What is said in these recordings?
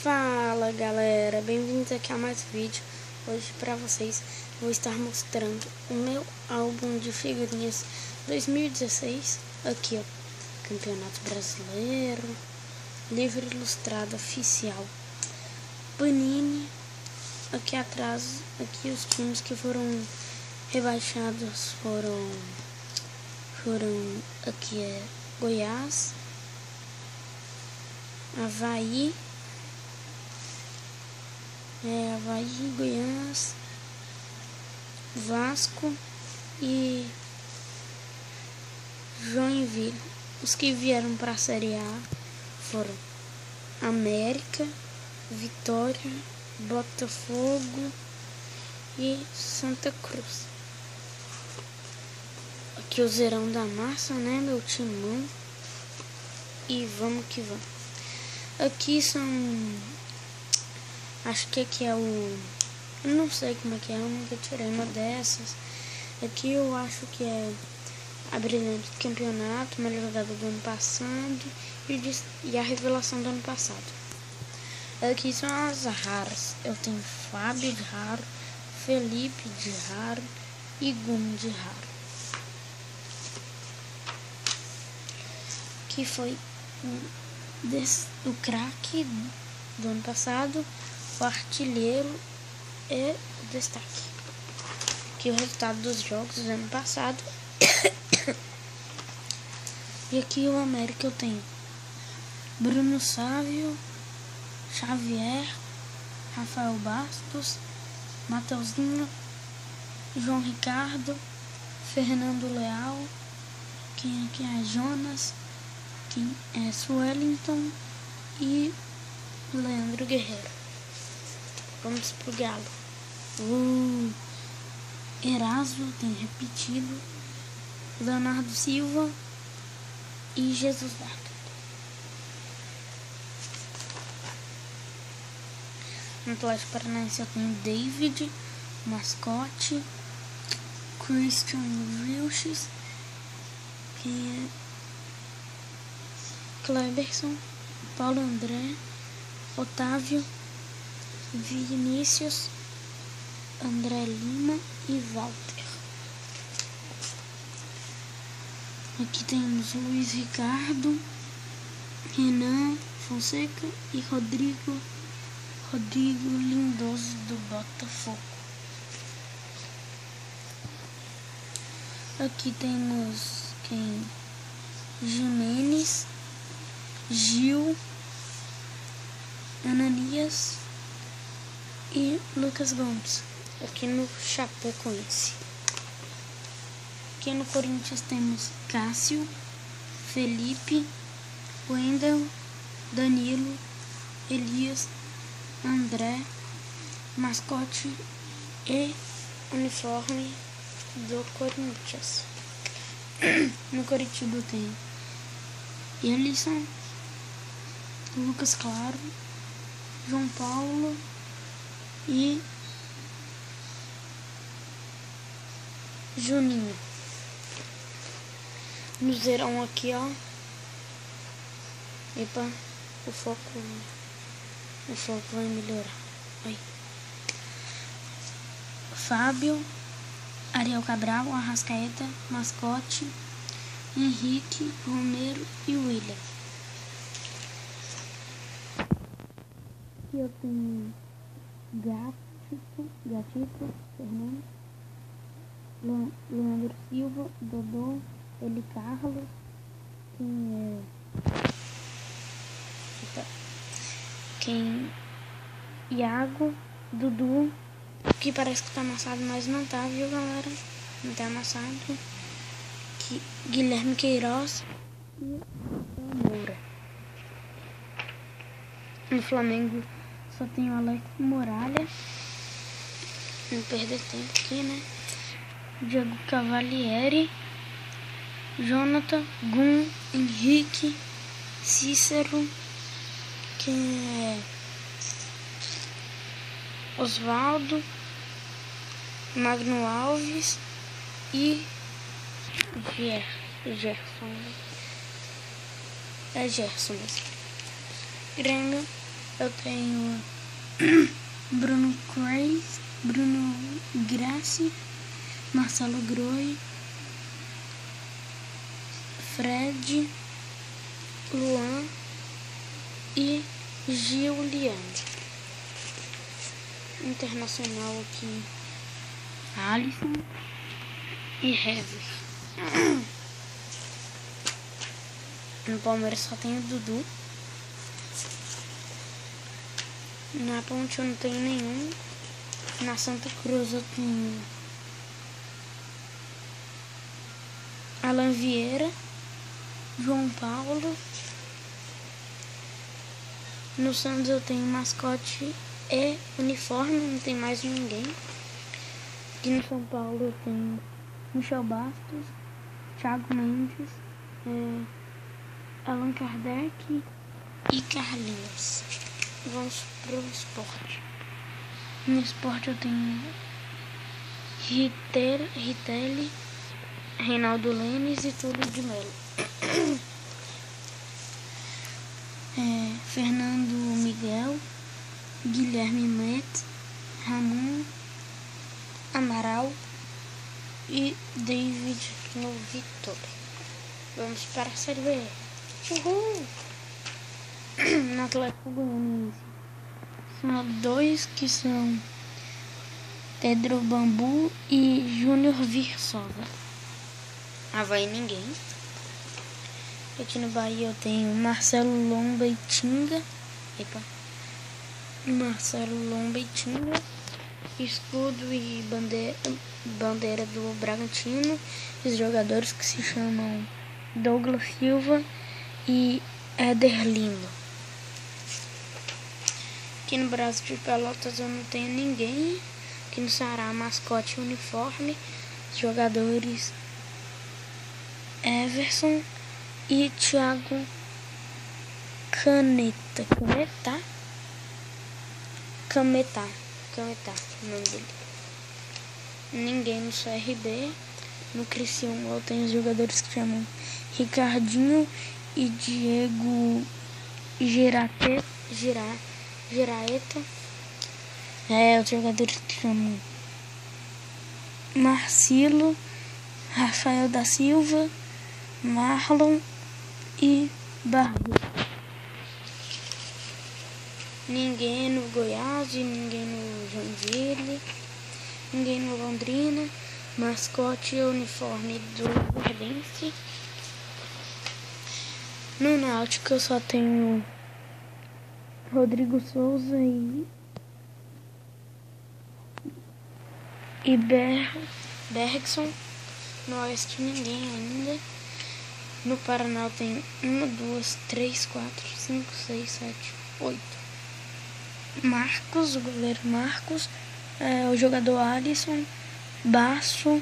Fala galera, bem-vindos aqui a mais um vídeo. Hoje pra vocês vou estar mostrando o meu álbum de figurinhas 2016. Aqui ó, Campeonato Brasileiro, livro ilustrado oficial Panini. Aqui atrás, aqui os times que foram rebaixados foram aqui é Goiás, Avaí, Goiás, Vasco e Joinville. Os que vieram para a Série A foram América, Vitória, Botafogo e Santa Cruz. Aqui o Zerão da Massa, né, meu timão. E vamos que vamos. Aqui são... Acho que aqui é o... Eu não sei como é que é, eu nunca tirei uma dessas. Aqui eu acho que é a brilhante do campeonato, melhor jogador do ano passado e a revelação do ano passado. Aqui são as raras. Eu tenho Fábio de raro, Felipe de raro e Gum de raro. Que foi o craque do ano passado, o artilheiro e o destaque. Aqui o resultado dos jogos do ano passado. E aqui o América eu tenho Bruno Sávio, Xavier, Rafael Bastos, Mateuzinho, João Ricardo, Fernando Leal, quem aqui é Jonas, quem é Suellington e Leandro Guerreiro. Vamos pro Galo. O Erasmo tem repetido, Leonardo Silva e Jesus Vaca. No Atlético Paranaense eu tenho David, Mascote, Christian Vilches, Kleberson, Paulo André, Otávio, Vinícius, André Lima e Walter. Aqui temos Luiz Ricardo, Renan Fonseca e Rodrigo Lindoso do Botafogo. Aqui temos quem? Jimenez, Gil, Ananias e Lucas Gomes. Aqui no Chapecoense. Aqui no Corinthians temos Cássio, Felipe, Wendel, Danilo, Elias, André, Mascote e uniforme do Corinthians. No Coritiba tem Elisson, Lucas Claro, João Paulo e Juninho. No Zerão aqui, ó. Epa, o foco vai melhorar. Aí. Fábio, Ariel Cabral, Arrascaeta, Mascote, Henrique, Romero e William. Aqui eu tenho Gatito, Fernando, Leandro Silva, Dodô, Eli Carlos, Iago, Dudu, que parece que tá amassado, mas não tá, viu galera? Não tá amassado. Guilherme Queiroz e Moura. No Flamengo só tem o Alex Muralha. Não perder tempo aqui, né? Diego Cavalieri, Jonathan, Gum, Henrique, Cícero, Osvaldo, Magno Alves e Gerson. É Gerson mesmo. Grêmio Eu tenho Bruno Grassi, Marcelo Groi, Fred, Luan e Giuliano. Internacional aqui, Alisson e Hever. No Palmeiras só tenho Dudu. Na Ponte eu não tenho nenhum. Na Santa Cruz eu tenho Alan Vieira, João Paulo. No Santos eu tenho mascote e uniforme, não tem mais ninguém. Aqui no São Paulo eu tenho Michel Bastos, Thiago Mendes, Allan Kardec e Carlinhos. Vamos pro esporte. No esporte eu tenho Ritelli, Reinaldo Lemes e Túlio de Melo. Fernando Miguel, Guilherme Met, Ramon Amaral e David no Vitória. Vamos para a Série B. Uhul! No Atlético Goianiense são dois que são Pedro Bambu e Júnior Viçosa. Avaí ninguém. Aqui no Bahia eu tenho Marcelo Lomba e Tinga. Marcelo Lomba e Tinga. Escudo e bandeira do Bragantino. Os jogadores que se chamam Douglas Silva e Éder Lima. Aqui no Brasil de Pelotas eu não tenho ninguém. Aqui no Ceará, mascote e uniforme. Os jogadores Everson e Thiago Cameta, o nome dele. Ninguém no CRB. No Criciúma eu tenho os jogadores que chamam Ricardinho e Diego Giraeta. Os jogadores que chamam Marcelo, Rafael da Silva, Marlon e Barreto. Ninguém no Goiás, ninguém no Joinville, ninguém no Londrina. Mascote e uniforme do Verdense. No Náutico eu só tenho Rodrigo Souza e Bergson. No Oeste ninguém ainda. No Paraná eu tenho 1, 2, 3, 4, 5, 6, 7, 8. Marcos, o goleiro Marcos, o jogador Alisson, Basso,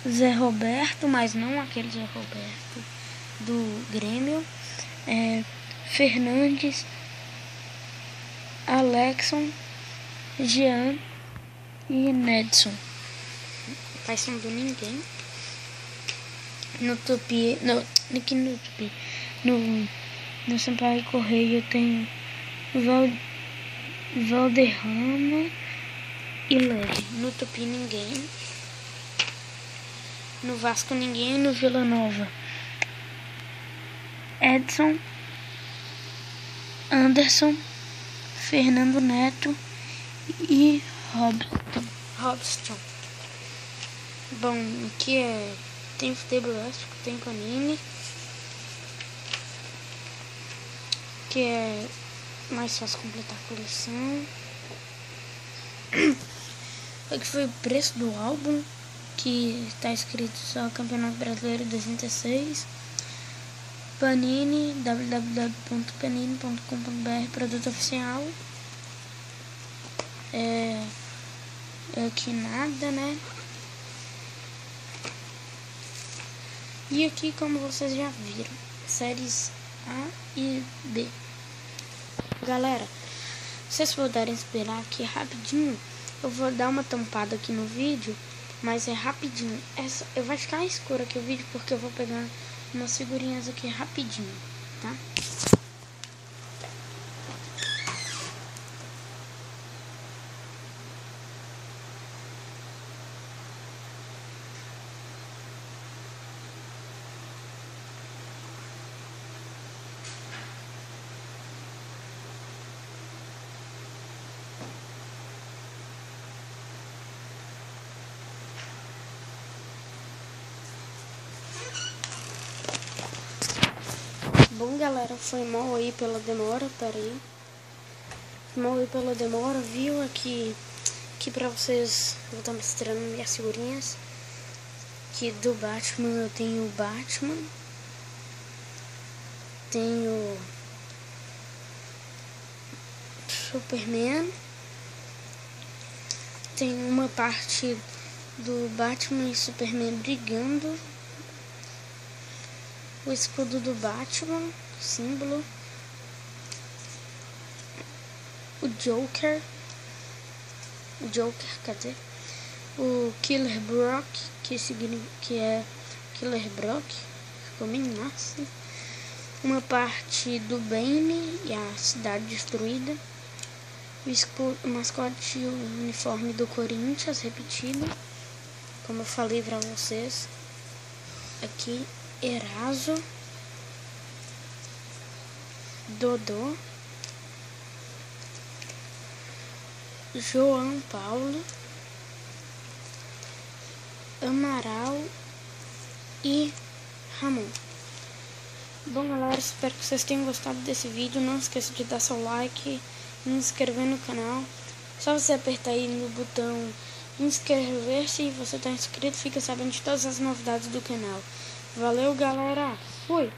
Zé Roberto, mas não aquele Zé Roberto do Grêmio, Fernandes, Alexson, Jean e Nedson. Paixão do ninguém. No Tupi, aqui no Tupi, no Sampaio Correia eu tenho Valderrama e Leve. No Tupi ninguém. No Vasco ninguém. No Vila Nova Edson, Anderson, Fernando Neto e Robson. Bom, aqui tem futebol elástico, tem Panini, que é mais fácil completar a coleção. Aqui foi o preço do álbum, que está escrito só Campeonato Brasileiro 2016. Panini, www.panini.com.br, produto oficial. Aqui nada, né? E aqui, como vocês já viram, séries A e B. Galera, se vocês puderem esperar aqui rapidinho, eu vou dar uma tampada aqui no vídeo, mas é rapidinho. Vai ficar escuro aqui o vídeo porque eu vou pegar umas figurinhas aqui rapidinho, tá? Bom, galera, foi mal aí pela demora, peraí. Foi mal aí pela demora, viu? Aqui pra vocês, eu vou estar mostrando minhas figurinhas. Aqui do Batman eu tenho o Batman. Tenho Superman. Tem uma parte do Batman e Superman brigando. O escudo do Batman, símbolo. O Joker, cadê? O Killer Brock, que é Killer Brock, ficou bem massa. Uma parte do Bane e a cidade destruída. O mascote e o uniforme do Corinthians repetido, como eu falei pra vocês. Aqui, Eraso, Dodô, João Paulo, Amaral e Ramon. Bom, galera, espero que vocês tenham gostado desse vídeo. Não esqueça de dar seu like e se inscrever no canal. Só você apertar aí no botão inscrever-se e você está inscrito, fica sabendo de todas as novidades do canal. Valeu, galera! Fui!